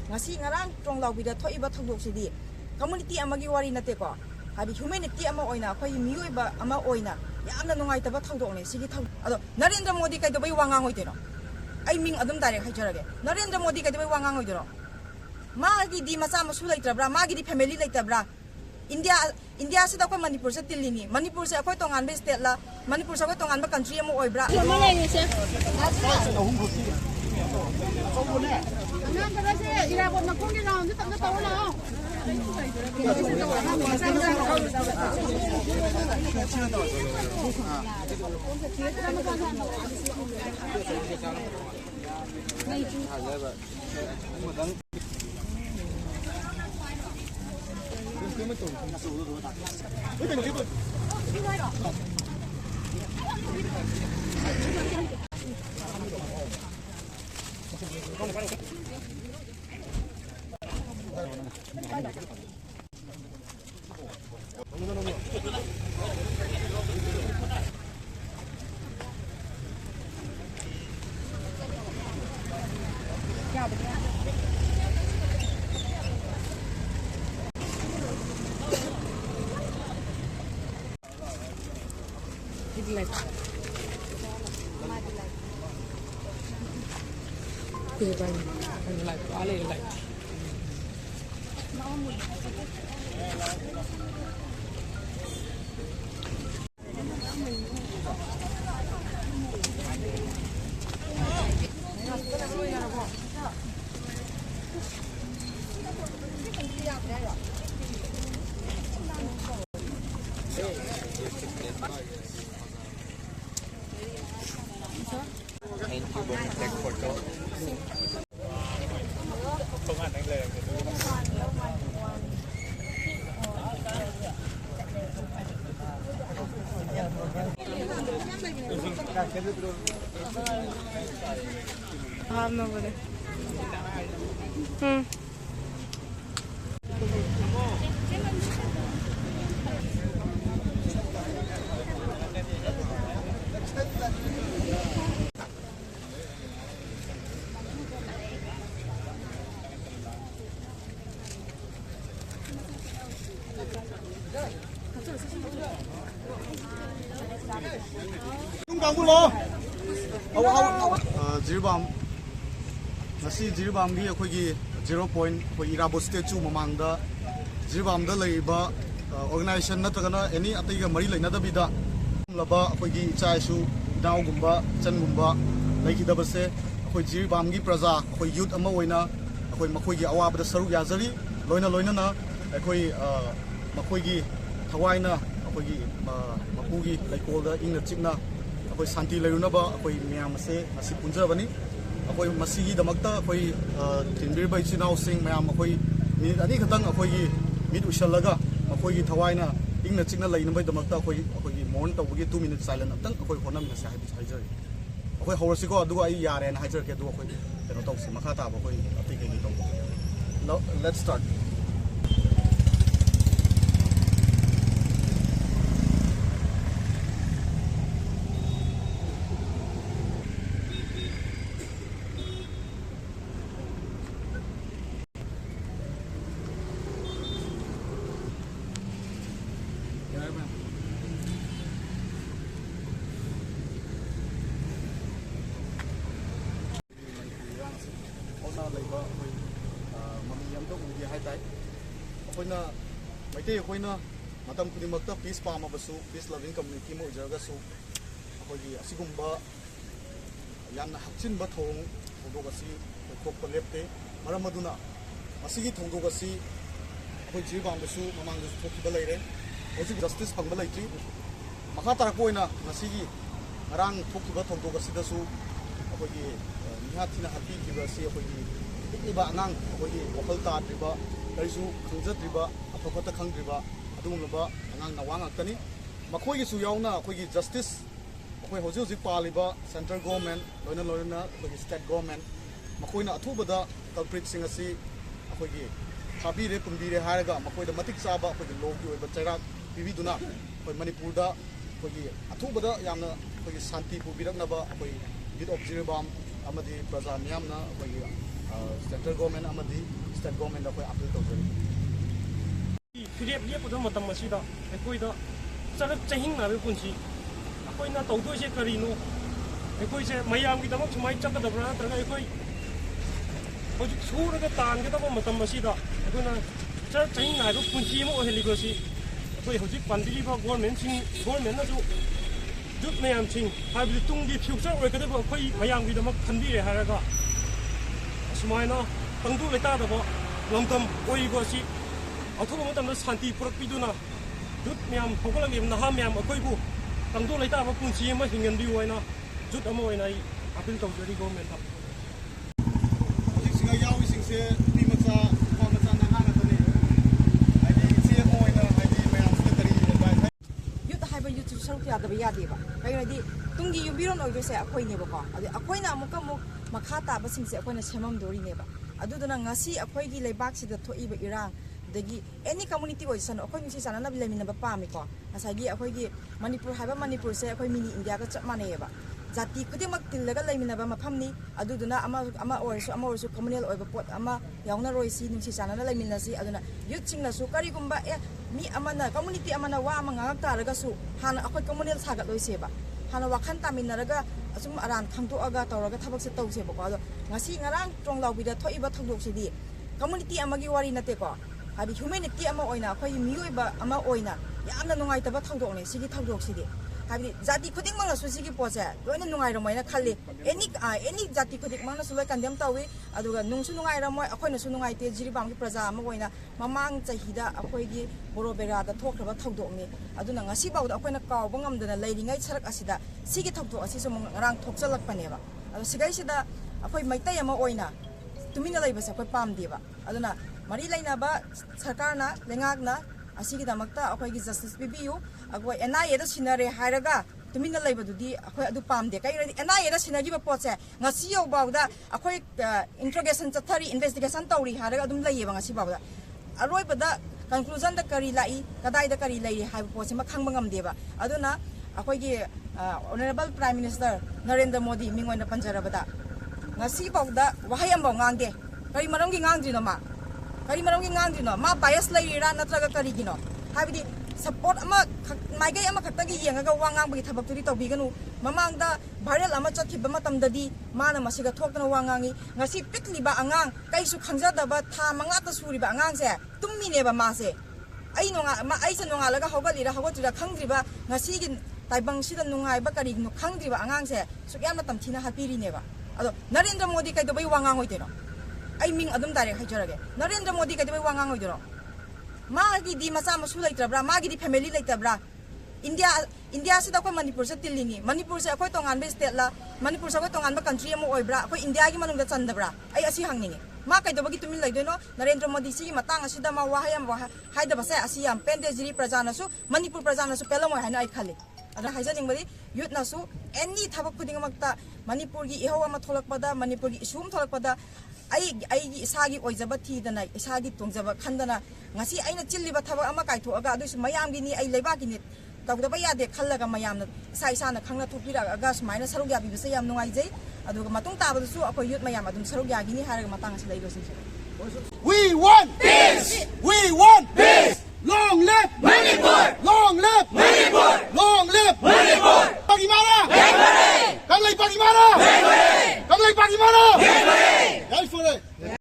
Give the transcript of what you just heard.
ngasi ngarang trong lau bida thoi ba thongdok sidi community amagi wari nate ko habi humanity ama oina khoi mioi ba ama oina yamna nungai ta ba thongdok ne sigi thong ado Narendra Modi kai do bai wangang oi deno ai ming adum direct haijarage Narendra Modi kai do bai wangang oi deno magi di macha masu laitabra magi di family laitabra India se da ko Manipur se tilini Manipur se ko tongan be state la Manipur se ko tongan ba country mo oibra Jiribam ngasi Jiribam gi akhoi 0 point khoi Irabo statue mamangda Jiribam da leiba organization natagana any ataiga mari leina da bida laba akhoi gi chaisu daw gumba chan gumba leiki da base akhoi Jiribam gi praja akhoi youth ama oina akhoi makhoi gi awaba da saru yazari loina na akhoi makhoi gi thawaina akhoi gi mapu gi laikol da ingna chikna akhoi santi leirunaba akhoi miyam se asi punjabani akhoi masigi damakta akhoi tinbir bai chinau sing mayam akhoi minute ani khatang akhoi gi mit ushalaga akhoi gi thawaina ingna chikna leina bai damakta akhoi gi mon tawgi 2 minutes silent amtang akhoi honam na sai haijari akhoi hawrasiko aduga ai yare na haijar ke du akhoi keno tawsi makha ta akhoi api ke gi taw now let's start akhoi maite akhoi na matam kudimakta peace pama basu peace loving community mo jaga su akhoi gi asigumba yamna hakchin ba thong thodo gasi khop ko lepte maram maduna asigi thongdo gasi akhoi Jiribam basu mamang su thoki ba leire osi justice phangba leiti makha tarak poina asigi arang thoki ba thongdo gasi da su akhoi gi niha thina happy ki ba si akhoi gi iba anang akhoi gi wakal ta triba kaisu khangjatriba afakota khangdriba adumlaba angang nawang akani makhoi gi su yauna akhoi gi justice akhoi hoji hoji paliba central government loina akhoi state government makhoi na athubada culprit sing asi akhoi gi thabi re pumbi re haraga makhoi da matik chaba akhoi gi logi oiba chaira pibi duna akhoi Manipur da akhoi gi athubada yamna akhoi gi santi pu biraknaba akhoi bit of Jiribam amadi praja miyamna akhoi gi central government ꯑꯃꯗꯤ state ꯒꯣꯔꯃꯦꯟꯗ ꯑꯩꯈꯣꯏ appeal ꯇꯧꯖꯔꯤ ꯐꯤꯔꯦꯞ ꯂꯦꯞꯄꯗ ꯃꯇꯝ ꯑꯁꯤꯗ ꯑꯩꯈꯣꯏꯗ ꯆꯔꯛ ꯆꯍꯤꯡꯅꯕ ꯄꯨꯟꯁꯤ ꯑꯩꯈꯣꯏꯅ ꯇꯧꯗꯣꯏꯁꯦ ꯀꯔꯤꯅꯣ ꯑꯩꯈꯣꯏꯁꯦ ꯃꯌꯥꯝꯒꯤꯗꯃꯛ ꯁꯨꯃꯥꯏꯅ ꯆꯠꯀꯗꯕ꯭ꯔꯥ ꯅꯠꯇ꯭ꯔꯒ ꯑꯩꯈꯣꯏ ꯍꯧꯖꯤꯛ ꯁꯨꯔꯒ ꯇꯥꯟꯒꯗꯕ ꯃꯇꯝ ꯑꯁꯤꯗ ꯑꯩꯈꯣꯏꯅ ꯆꯔꯛ ꯆꯍꯤꯡꯅꯥꯏꯕ ꯄꯨꯟꯁꯤ ꯑꯃ ꯑꯣꯏꯍꯜꯂꯤꯕꯁꯤ ꯑꯩꯈꯣꯏ ꯍꯧꯖꯤꯛ ꯄꯥꯟꯕꯤꯔꯤꯕ ꯒꯣꯔꯃꯦꯟꯅꯁꯨ ꯌꯨꯠ ꯃꯌꯥꯝꯁꯤꯡ ꯍꯥꯏꯕꯗꯤ ꯇꯨꯡꯒꯤ ꯐ꯭ꯌꯨꯆꯔ ꯑꯣꯏꯒꯗꯕ ꯑꯩꯈꯣꯏ ꯃꯌꯥꯝꯒꯤꯗꯃꯛ ꯈꯟꯕꯤꯔꯦ ꯍꯥꯏꯔꯒ ꯑꯁꯨꯃꯥꯏꯅ ꯇꯪꯗꯨ ꯂꯩꯇꯥꯗꯕ ꯂꯝꯗꯝ ꯑꯣꯏꯔꯤꯕ ꯑꯁꯤ ꯑꯊꯨꯕ ꯃꯇꯝꯗ ꯁꯥꯟꯇꯤ ꯄꯨꯔꯛꯄꯤꯗꯨꯅ ꯌꯨꯠ ꯃꯌꯥꯝ ꯍꯧꯒꯠꯂꯛꯂꯤꯕ ꯅꯍꯥ ꯃꯌꯥꯝ ꯑꯩꯈꯣꯏꯕꯨ ꯇꯪꯗꯨ ꯂꯩꯇꯥꯕ ꯄꯨꯟꯁꯤ ꯑꯃ ꯍꯤꯡꯍꯟꯕꯤꯌꯨ ꯍꯥꯏꯅ ꯌꯨꯠ ꯑꯃ ꯑꯣꯏꯅ ꯑꯩ ꯑꯄꯤꯜ ꯇꯧꯖꯔꯤ ꯒꯣꯔꯃꯦꯟꯗ ꯍꯧꯖꯤꯛꯁꯤꯗ ꯌꯥꯎꯔꯤꯁꯤꯡꯁꯦ ꯅꯨꯄꯤ ꯃꯆꯥ ꯅꯨꯄꯥ ꯃꯆꯥ ꯅꯍꯥ ꯉꯥꯛꯇꯅꯤ ꯍꯥꯏꯗꯤ ꯏꯆꯦ ꯑꯃ ꯑꯣꯏꯅ ꯍꯥꯏꯗꯤ ꯃꯌꯥꯝꯁꯤꯗ ꯀꯔꯤ ꯑꯦꯗꯚꯥꯏꯁ ꯌꯨꯠ ꯍꯥꯏꯕ ꯌꯨꯠꯁꯨ ꯁꯔꯨꯛ ꯌꯥꯗꯕ ꯌꯥꯗꯦꯕ ꯀꯩꯒꯤꯅꯣꯗꯤ ꯇꯨꯡꯒꯤ ꯌꯨꯝꯕꯤꯔꯣꯟ ꯑꯣꯏꯗꯣꯏꯁꯦ ꯑꯩꯈꯣꯏꯅꯦꯕꯀꯣ ꯑꯗꯩ ꯑꯩꯈꯣꯏꯅ ꯑꯃꯨꯛ ꯃꯈꯥ ꯇꯥꯕꯁꯤꯡꯁꯦ ꯑꯩꯈꯣꯏꯅ ꯁꯦꯝꯃꯝꯗꯣꯔꯤꯅꯦꯕ ꯑꯗꯨꯗꯨꯅ ꯉꯁꯤ ꯑꯩꯈꯣꯏꯒꯤ ꯂꯩꯕꯥꯛꯁꯤꯗ ꯊꯣꯛꯏꯕ ꯏꯔꯥꯡ ꯑꯗꯒꯤ ꯑꯦꯅꯤ ꯀꯝꯃꯨꯅꯤꯇꯤ ꯑꯣꯏꯁꯅꯨ ꯑꯩꯈꯣꯏ ꯅꯨꯡꯁꯤ ꯆꯥꯟꯅꯅꯕ ꯂꯩꯃꯤꯟꯅꯕ ꯄꯥꯝꯃꯤꯀꯣ ꯉꯁꯥꯏꯒꯤ ꯑꯩꯈꯣꯏꯒꯤ ꯃꯅꯤꯄꯨꯔ ꯍꯥꯏꯕ ꯃꯅꯤꯄꯨꯔꯁꯦ ꯑꯩꯈꯣꯏ ꯃꯤꯅꯤ ꯏꯟꯗꯤꯌꯥꯒ ꯆꯞ ꯃꯥꯟꯅꯩꯌꯦꯕ ꯖꯥꯇꯤ ꯈꯨꯗꯤꯡꯃꯛ ꯇꯤꯜꯂꯒ ꯂꯩꯃꯤꯟꯅꯕ ꯃꯐꯝꯅꯤ ꯑꯗꯨꯗꯨꯅ ꯑꯃ ꯑꯣꯏꯔꯁꯨ ꯀꯝꯃꯨꯅꯦꯜ ꯑꯣꯏꯕ ꯄꯣꯠ ꯑꯃ ꯌꯥꯎꯅꯔꯣꯏꯁꯤ ꯅꯨꯡꯁꯤ ꯆꯥꯟꯅꯅ ꯂꯩꯃꯤꯟꯅꯁꯤ ꯑꯗꯨꯅ ꯌꯨꯠꯁꯤꯡꯅꯁꯨ ꯀꯔꯤꯒꯨꯝꯕ ꯃꯤ ꯑꯃꯅ ꯀꯝꯃꯨꯅꯤꯇꯤ ꯑꯃꯅ ꯋꯥ ꯑꯃ ꯉꯥꯡꯉꯛ ꯇꯥꯔꯒꯁꯨ ꯍꯥꯟꯅ ꯑꯩꯈꯣꯏ ꯀꯝꯃꯨꯅꯦꯜ ꯁꯥꯒꯠꯂꯣꯏꯁꯦꯕ ꯍꯥꯟꯅ ꯋꯥꯈꯜ ꯇꯥꯃꯤꯟꯅꯔꯒ ꯑꯁꯨꯝ ꯑꯔꯥꯟ ꯈꯪꯗꯣꯛꯑꯒ ꯇꯧꯔꯒ ꯊꯕꯛꯁꯦ ꯇꯧꯁꯦꯕꯀꯣ ꯑꯗꯣ ꯉꯁꯤ ꯉꯔꯥꯡ ꯇ꯭ꯔꯣꯡꯂꯥꯎꯕꯤꯗ ꯊꯣꯛꯏꯕ ꯊꯧꯗꯣꯛꯁꯤꯗꯤ ꯀꯝꯃꯨꯅꯤꯇꯤ ꯑꯃꯒꯤ ꯋꯥꯔꯤ ꯅꯠꯇꯦꯀꯣ ꯍꯥꯏꯗꯤ ꯍ꯭ꯌꯨꯃꯦꯅꯤꯇꯤ ꯑꯃ ꯑꯣꯏꯅ ꯑꯩꯈꯣꯏꯒꯤ ꯃꯤꯑꯣꯏꯕ ꯑꯃ ꯑꯣꯏꯅ ꯌꯥꯝꯅ ꯅꯨꯡꯉꯥꯏꯇꯕ ꯊꯧꯗꯣꯛꯅꯦ ꯁꯤꯒꯤ ꯊꯧꯗꯣꯛꯁꯤꯗꯤ ꯍꯥꯏꯕꯗꯤ ꯖꯥꯇꯤ ꯈꯨꯗꯤꯡꯃꯛꯅꯁꯨ ꯁꯤꯒꯤ ꯄꯣꯠꯁꯦ ꯂꯣꯏꯅ ꯅꯨꯡꯉꯥꯏꯔꯝꯃꯣꯏꯅ ꯈꯜꯂꯤ ꯑꯦꯅꯤ ꯖꯥꯇꯤ ꯈꯨꯗꯤꯡꯃꯛꯅꯁꯨ ꯂꯣꯏ ꯀꯟꯗꯦꯝ ꯇꯧꯏ ꯑꯗꯨꯒ ꯅꯨꯡꯁꯨ ꯅꯨꯡꯉꯥꯏꯔꯝꯃꯣꯏ ꯑꯩꯈꯣꯏꯅꯁꯨ ꯅꯨꯡꯉꯥꯏꯇꯦ ꯖꯤꯔꯤꯕꯥꯝꯒꯤ ꯄ꯭ꯔꯖꯥ ꯑꯃ ꯑꯣꯏꯅ ꯃꯃꯥꯡ ꯆꯍꯤꯗ ꯑꯩꯈꯣꯏꯒꯤ ꯕꯣꯔꯣ ꯕꯦꯔꯥꯗ ꯊꯣꯛꯈ꯭ꯔꯕ ꯊꯧꯗꯣꯛꯅꯤ ꯑꯗꯨꯅ ꯉꯁꯤꯐꯥꯎꯗ ꯑꯩꯈꯣꯏꯅ ꯀꯥꯎꯕ ꯉꯝꯗꯅ ꯂꯩꯔꯤꯉꯩ ꯁꯔꯛ ꯑꯁꯤꯗ ꯁꯤꯒꯤ ꯊꯧꯗꯣꯛ ꯑꯁꯤꯁꯨ ꯉꯔꯥꯡ ꯊꯣꯛꯆꯜꯂꯛꯄꯅꯦꯕ ꯑꯗꯣ ꯁꯤꯒꯩꯁꯤꯗ ꯑꯩꯈꯣꯏ ꯃꯩꯇꯩ ꯑꯃ ꯑꯣꯏꯅ ꯇꯨꯃꯤꯟꯅ ꯂꯩꯕꯁꯦ ꯑꯩꯈꯣꯏ ꯄꯥꯝꯗꯦꯕ ꯑꯗꯨꯅ ꯃꯔꯤ ꯂꯩꯅꯕ ꯁꯔꯀꯥꯔꯅ ꯂꯩꯉꯥꯛꯅ ꯑꯁꯤꯒꯤꯗꯃꯛꯇ ꯑꯩꯈꯣꯏꯒꯤ ꯖꯁꯇꯤꯁ ꯄꯤꯕꯤꯌꯨ ꯑꯩꯈꯣꯏ NIA ꯗ ꯁꯤꯟꯅꯔꯦ ꯍꯥꯏꯔꯒ ꯇꯨꯃꯤꯟꯅ ꯂꯩꯕꯗꯨꯗꯤ ꯑꯩꯈꯣꯏ ꯑꯗꯨ ꯄꯥꯝꯗꯦ ꯀꯩꯒꯤꯅꯣꯗꯤ NIA ꯗ ꯁꯤꯟꯅꯈꯤꯕ ꯄꯣꯠꯁꯦ ꯉꯁꯤ ꯌꯧꯐꯥꯎꯗ ꯑꯩꯈꯣꯏ ꯏꯟꯇ꯭ꯔꯣꯒꯦꯁꯟ ꯆꯠꯊꯔꯤ ꯏꯟꯚꯦꯁꯇꯤꯒꯦꯁꯟ ꯇꯧꯔꯤ ꯍꯥꯏꯔꯒ ꯑꯗꯨꯝ ꯂꯩꯌꯦꯕ ꯉꯁꯤꯐꯥꯎꯗ ꯑꯔꯣꯏꯕꯗ ꯀꯟꯀ꯭ꯂꯨꯖꯟꯗ ꯀꯔꯤ ꯂꯥꯛꯏ ꯀꯗꯥꯏꯗ ꯀꯔꯤ ꯂꯩꯔꯤ ꯍꯥꯏꯕ ꯄꯣꯠꯁꯤꯃ ꯈꯪꯕ ꯉꯝꯗꯦꯕ ꯑꯗꯨꯅ ꯑꯩꯈꯣꯏꯒꯤ honourable prime minister Narendra Modi ꯃꯤꯡ ꯑꯣꯏꯅ ꯄꯟꯖꯔꯕꯗ ꯉꯁꯤꯐꯥꯎꯗ ꯋꯥꯍꯩ ꯑꯃꯐꯥꯎ ꯉꯥꯡꯗꯦ ꯀꯔꯤ ꯃꯔꯝꯒꯤ ꯉꯥꯡꯗ꯭ꯔꯤꯅꯣ ꯀꯔꯤ ꯃꯔꯝꯒꯤ ꯉꯥꯡꯗ꯭ꯔꯤꯅꯣ ꯕꯥꯏꯁ ꯂꯩꯔꯤꯔꯥ ꯅꯠꯇ꯭ꯔꯒ ꯀꯔꯤꯒꯤꯅꯣ ꯍꯥꯏꯕꯗꯤ ꯁꯄꯣꯔꯠ ꯑꯃ माइगई खक्तगी येंगा वांगांबगी थबक्तुदी तौबिगनु ममांगदा भाइरल अमा चतखिबा मतमददी माना मसिगा थोक्तना वांगांगी ngasi पिकलिबा अंगांग कईसु खंगजादबा था मंगाता सुरिबा अंगांगसे तुम्मीनेबा मासे आई नोंगा मा आइसे नोंगालगा हौगलिरा हौगतुदा खंगद्रिबा ngasiगी ताइबंगसिदा नुंगाइबा करिगनु खंगद्रिबा अंगांगसे सुक्यामना तमथिना हापिरिनेबा अदो नरेंद्र मोदी कइदबई वांगांग होइदेनो आई मिंग अदुम डायरेक्ट हाइजरगे नरेंद्र मोदी कइदबई वांगांग होइदेनो मागी मचा मसू लेत्रब्रा मागी फैमिली लेत्रब्रा इंडिया से अखोई मणिपुर से तिल्लिनी मणिपुर से अखोई तोंगानबे स्टेट ला मणिपुर से अखोई तोंगानबा कंट्री अमो ओइब्रा अखोई इंडिया की मनुंगदा चंदब्रा आई असि हंगनिंगे मा कइदबगी तुमिन लैदोनो नरेंद्र मोदी सी मतांग असिदा मा वाहाय अम हाइदबसे असि याम पेंडेजिरी प्रजानसु मणिपुर प्रजानसु पेलमोय हाइना आई खाली अदा हाइजनिंगबदी युथनसु एनी थबक खुदिंगमक्ता मणिपुर की इहो अमा थोलकपदा मणिपुर की इशुम थोलकपदा आई इसागी ओइजबा थीदना इसागी तोंजबा खंदना ngasi aina chilliba thaba ama kaithoaga adusu mayamgi ni ai leibaki ni tawdaba yade khallaga mayamna isa isa na khangna thopira aga sumaina saruk yabi bise yam nungai jai aduga matung tabadusu akoi youth mayam adum saruk yagi ni haraga matang asi leibo sin We want peace. We want peace. Long live Manipur. Long live Manipur. Long live Manipur. Pagimana. Kanglay pagimana. Kanglay pagimana.